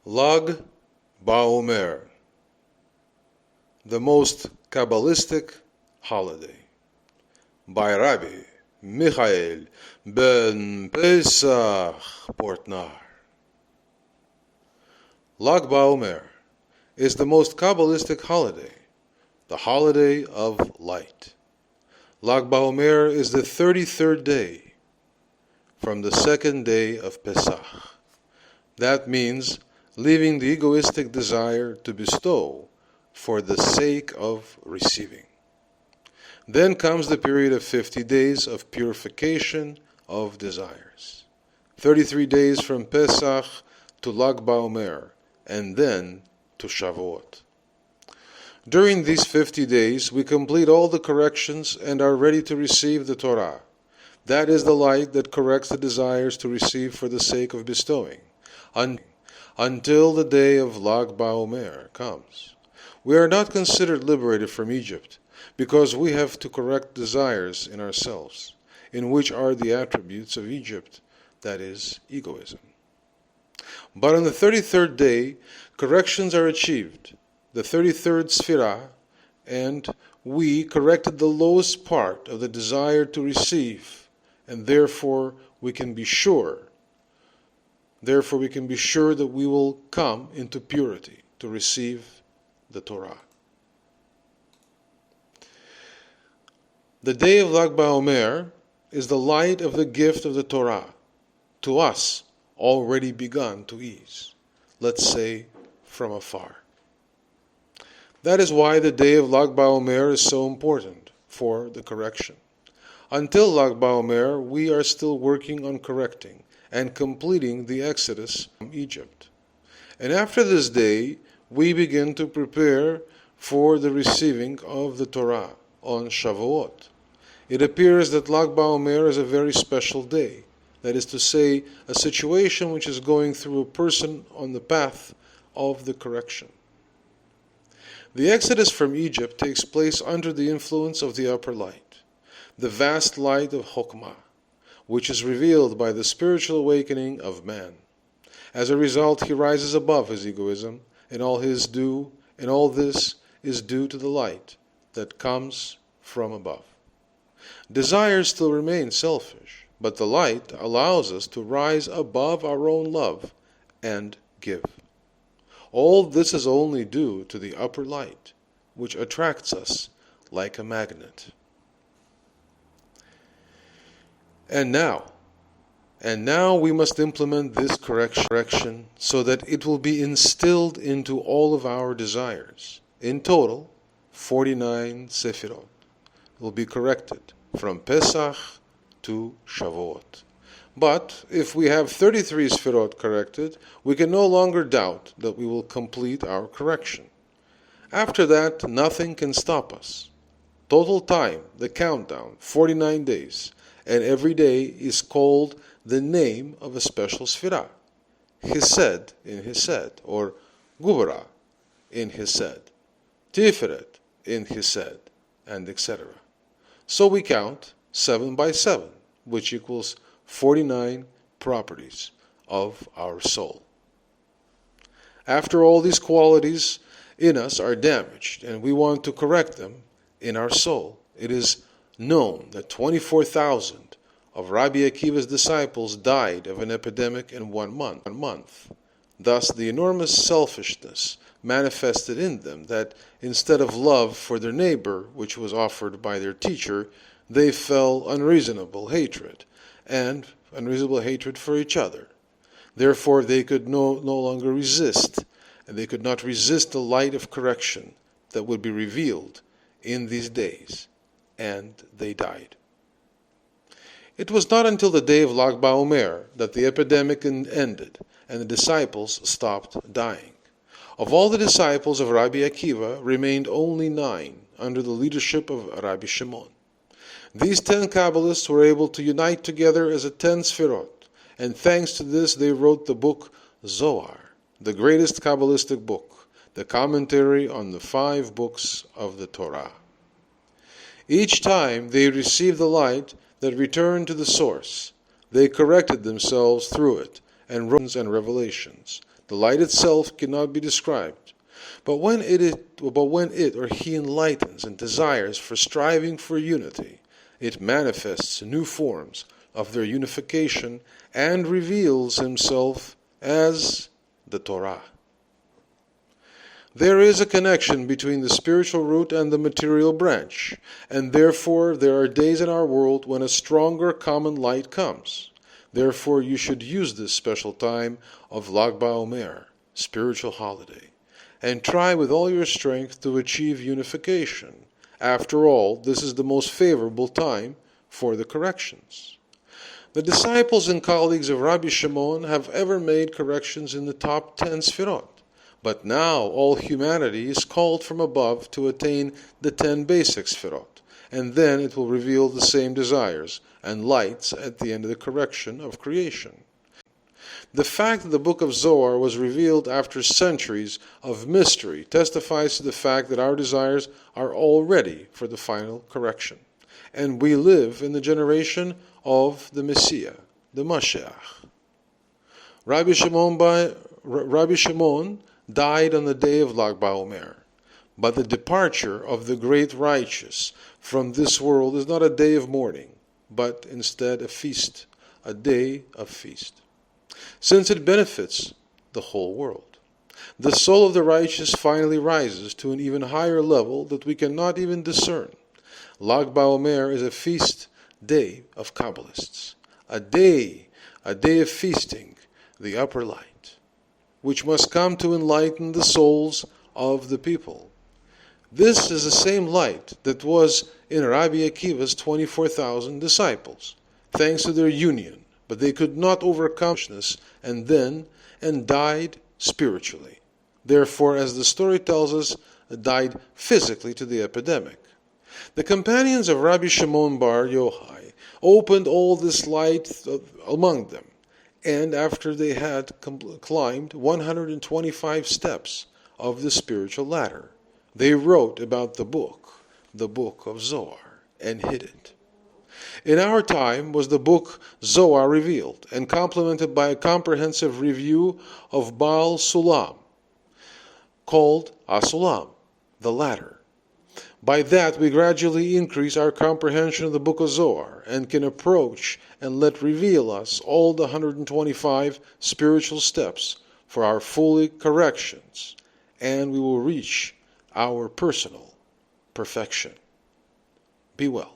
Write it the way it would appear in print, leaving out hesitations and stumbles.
Lag BaOmer, the most Kabbalistic holiday, by Rabbi Michael-ben-Pesach, Portnaar. Lag BaOmer is the most Kabbalistic holiday, the holiday of light. Lag BaOmer is the 33rd day from the second day of Pesach. That means leaving the egoistic desire to bestow for the sake of receiving. Then comes the period of 50 days of purification of desires. 33 days from Pesach to Lag BaOmer, and then to Shavuot. During these 50 days, we complete all the corrections and are ready to receive the Torah. That is the light that corrects the desires to receive for the sake of bestowing, until the day of Lag BaOmer comes. We are not considered liberated from Egypt, because we have to correct desires in ourselves, in which are the attributes of Egypt, that is, egoism. But on the 33rd day, corrections are achieved, the 33rd Sphirah, and we corrected the lowest part of the desire to receive, and therefore we can be sure that we will come into purity to receive the Torah. The day of Lag BaOmer is the light of the gift of the Torah, to us already begun to ease, let's say from afar. That is why the day of Lag BaOmer is so important for the correction. Until Lag BaOmer, we are still working on correcting and completing the exodus from Egypt. And after this day, we begin to prepare for the receiving of the Torah on Shavuot. It appears that Lag BaOmer is a very special day, that is to say, a situation which is going through a person on the path of the correction. The exodus from Egypt takes place under the influence of the upper light, the vast light of Chokhmah, which is revealed by the spiritual awakening of man. As a result, he rises above his egoism, and all this is due to the light that comes from above. Desires still remain selfish, but the light allows us to rise above our own love and give. All this is only due to the upper light, which attracts us like a magnet. And now we must implement this correction so that it will be instilled into all of our desires. In total, 49 Sefirot will be corrected from Pesach to Shavuot. But if we have 33 Sefirot corrected, we can no longer doubt that we will complete our correction. After that, nothing can stop us. Total time, the countdown, 49 days, and every day is called the name of a special Sphirah. Hesed in Hesed, or Gubra in Hesed, Tiferet in Hesed, and etc. So we count 7 by 7, which equals 49 properties of our soul. After all these qualities in us are damaged, and we want to correct them in our soul, it is known that 24,000 of Rabbi Akiva's disciples died of an epidemic in 1 month. Thus, the enormous selfishness manifested in them that instead of love for their neighbor, which was offered by their teacher, they felt unreasonable hatred for each other. Therefore, they could no longer resist, and they could not resist the light of correction that would be revealed in these days, and they died. It was not until the day of Lag BaOmer that the epidemic ended and the disciples stopped dying. Of all the disciples of Rabbi Akiva remained only 9 under the leadership of Rabbi Shimon. These 10 Kabbalists were able to unite together as a 10 Sfirot, and thanks to this they wrote the book Zohar, the greatest Kabbalistic book, the commentary on the 5 books of the Torah. Each time they received the light that returned to the source, they corrected themselves through it and revelations, The light itself cannot be described. But when it or he enlightens and desires for striving for unity, it manifests new forms of their unification and reveals himself as the Torah. There is a connection between the spiritual root and the material branch, and therefore there are days in our world when a stronger common light comes. Therefore you should use this special time of Lag BaOmer, spiritual holiday, and try with all your strength to achieve unification. After all, this is the most favorable time for the corrections. The disciples and colleagues of Rabbi Shimon have ever made corrections in the top 10 Sfirot. But now all humanity is called from above to attain the 10 basic Sfirot, and then it will reveal the same desires and lights at the end of the correction of creation. The fact that the book of Zohar was revealed after centuries of mystery testifies to the fact that our desires are all ready for the final correction, and we live in the generation of the Messiah, the Mashiach. Rabbi Shimon died on the day of Lag BaOmer, but the departure of the great righteous from this world is not a day of mourning, but instead a feast, a day of feast, since it benefits the whole world. The soul of the righteous finally rises to an even higher level that we cannot even discern. Lag BaOmer is a feast day of Kabbalists, a day of feasting the upper light, which must come to enlighten the souls of the people. This is the same light that was in Rabbi Akiva's 24,000 disciples, thanks to their union, but they could not overcome this and died spiritually. Therefore, as the story tells us, died physically to the epidemic. The companions of Rabbi Shimon bar Yochai opened all this light among them, and after they had climbed 125 steps of the spiritual ladder, they wrote about the book of Zohar, and hid it. In our time was the book Zohar revealed, and complemented by a comprehensive review of Baal Sulam, called Asulam, the ladder. By that we gradually increase our comprehension of the book of Zohar, and can approach and let reveal us all the 125 spiritual steps for our fully corrections, and we will reach our personal perfection. Be well.